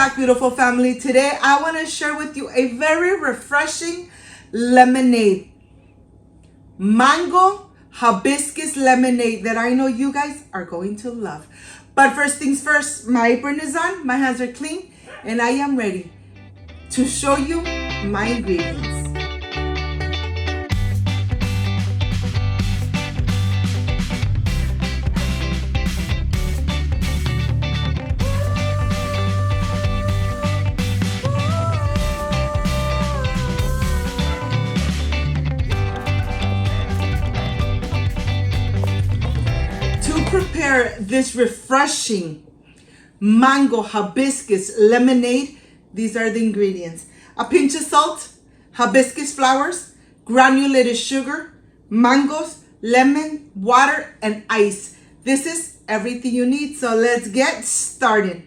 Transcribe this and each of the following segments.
back, beautiful family. Today I want to share with you a very refreshing lemonade, mango hibiscus lemonade, that I know you guys are going to love. But first things first, my apron is on, my hands are clean, and I am ready to show you my ingredients. Prepare this refreshing mango hibiscus lemonade. These are the ingredients: a pinch of salt, hibiscus flowers, granulated sugar, mangoes, lemon, water, and ice. This is everything you need, so let's get started.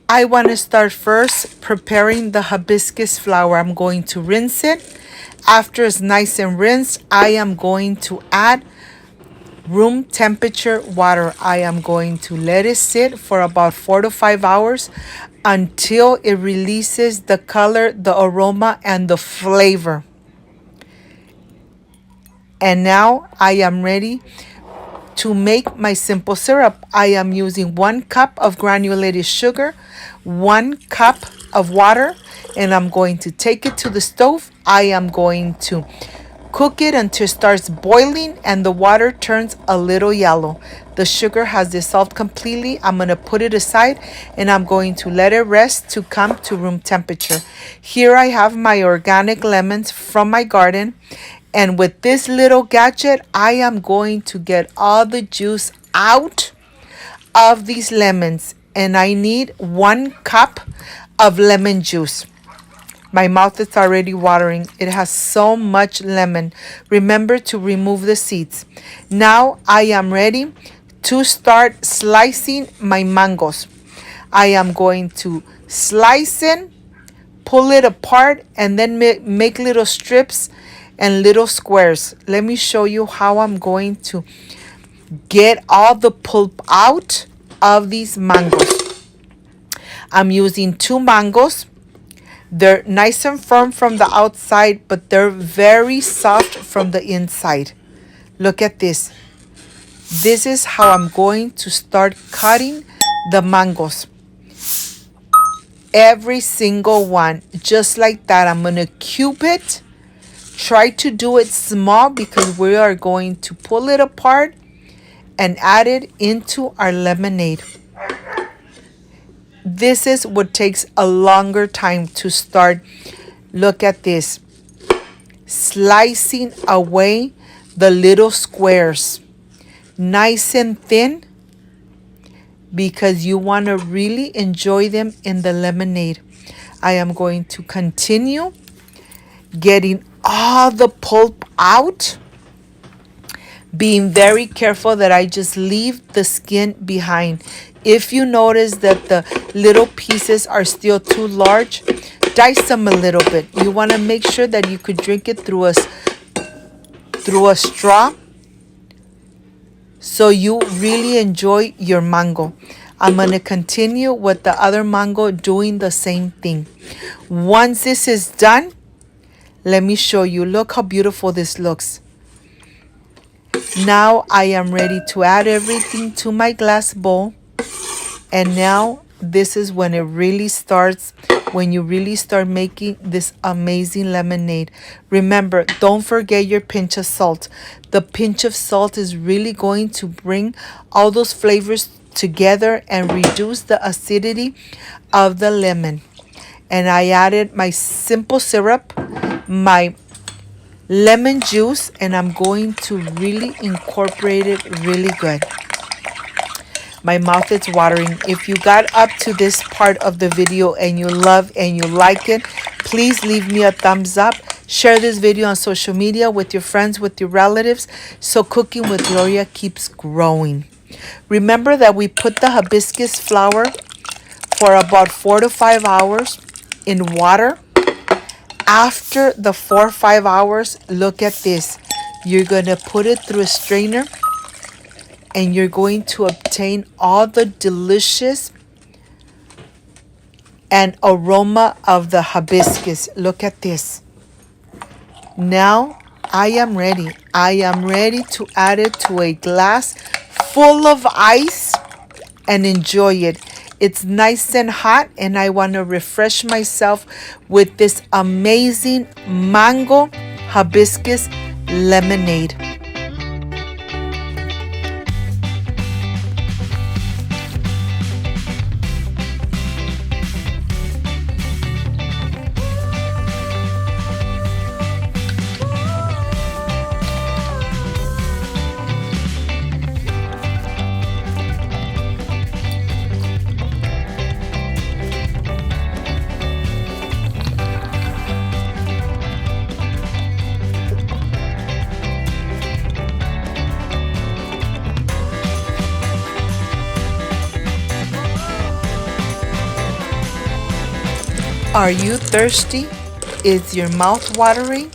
I want to start first preparing the hibiscus flower. I'm going to rinse it. After it's nice and rinsed, I am going to add room temperature water. I am going to let it sit for about 4 to 5 hours until it releases the color, the aroma, and the flavor. And now I am ready to make my simple syrup. I am using 1 cup of granulated sugar, 1 cup of water, and I'm going to take it to the stove. I am going to cook it until it starts boiling and the water turns a little yellow. The sugar has dissolved completely. I'm going to put it aside and I'm going to let it rest to come to room temperature. Here I have my organic lemons from my garden. And with this little gadget, I am going to get all the juice out of these lemons. And I need 1 cup of lemon juice. My mouth is already watering. It has so much lemon. Remember to remove the seeds. Now I am ready to start slicing my mangoes. I am going to slice it, pull it apart, and then make little strips and little squares. Let me show you how I'm going to get all the pulp out of these mangoes. I'm using 2 mangoes. They're nice and firm from the outside, but they're very soft from the inside. Look at this. This is how I'm going to start cutting the mangoes. Every single one, just like that. I'm going to cube it. Try to do it small because we are going to pull it apart and add it into our lemonade. This is what takes a longer time to start. Look at this. Slicing away the little squares. Nice and thin, because you want to really enjoy them in the lemonade. I am going to continue getting all the pulp out, being very careful that I just leave the skin behind. If you notice that the little pieces are still too large, dice them a little bit. You want to make sure that you could drink it through a straw, so you really enjoy your mango. I'm going to continue with the other mango doing the same thing. Once this is done, let me show you. Look how beautiful this looks. Now I am ready to add everything to my glass bowl. And now this is when it really starts, when you really start making this amazing lemonade. Remember, don't forget your pinch of salt. The pinch of salt is really going to bring all those flavors together and reduce the acidity of the lemon. And I added my simple syrup, my lemon juice, and I'm going to really incorporate it really good. My mouth is watering. If you got up to this part of the video and you love and you like it, please leave me a thumbs up. Share this video on social media with your friends, with your relatives, so Cooking with Gloria keeps growing. Remember that we put the hibiscus flower for about 4 to 5 hours in water. After the 4 or 5 hours, look at this. You're going to put it through a strainer and you're going to obtain all the delicious and aroma of the hibiscus. Look at this. Now I am ready. I am ready to add it to a glass full of ice and enjoy it. It's nice and hot, and I want to refresh myself with this amazing mango hibiscus lemonade. Are you thirsty? Is your mouth watering?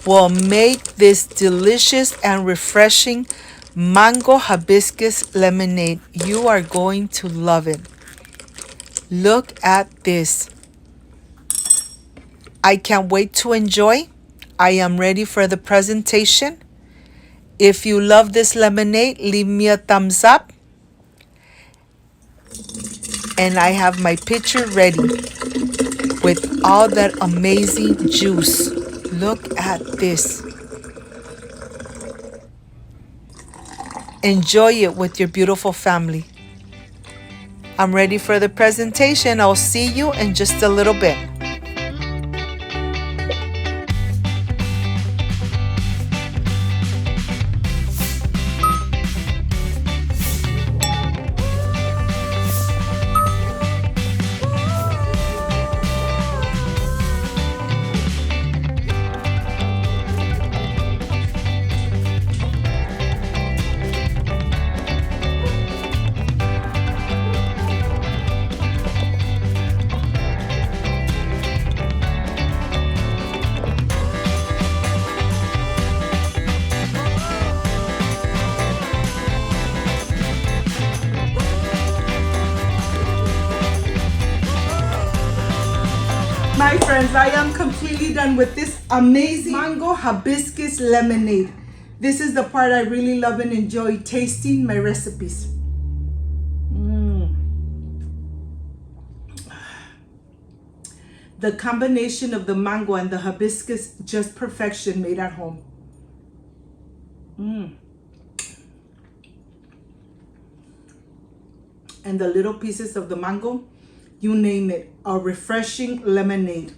Well, make this delicious and refreshing mango hibiscus lemonade. You are going to love it. Look at this. I can't wait to enjoy. I am ready for the presentation. If you love this lemonade, leave me a thumbs up. And I have my pitcher ready with all that amazing juice. Look at this. Enjoy it with your beautiful family. I'm ready for the presentation. I'll see you in just a little bit. My friends, I am completely done with this amazing mango hibiscus lemonade. This is the part I really love and enjoy tasting my recipes. The combination of the mango and the hibiscus, just perfection made at home. And the little pieces of the mango, you name it, a refreshing lemonade.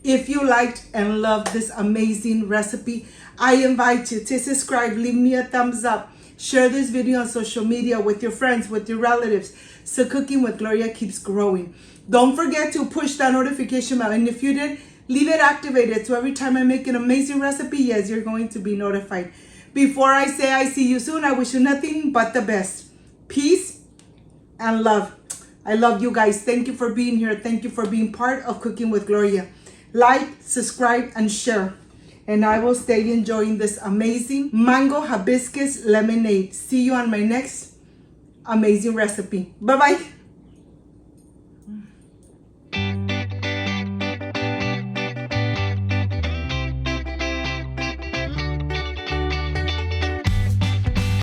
If you liked and loved this amazing recipe, I invite you to subscribe, leave me a thumbs up, share this video on social media with your friends, with your relatives, so Cooking with Gloria keeps growing. Don't forget to push that notification bell, and if you did, leave it activated so every time I make an amazing recipe, yes, you're going to be notified. Before I say I see you soon, I wish you nothing but the best. Peace and love. I love you guys. Thank you for being here. Thank you for being part of Cooking with Gloria. Like, subscribe, and share. And I will stay enjoying this amazing mango hibiscus lemonade. See you on my next amazing recipe. Bye-bye.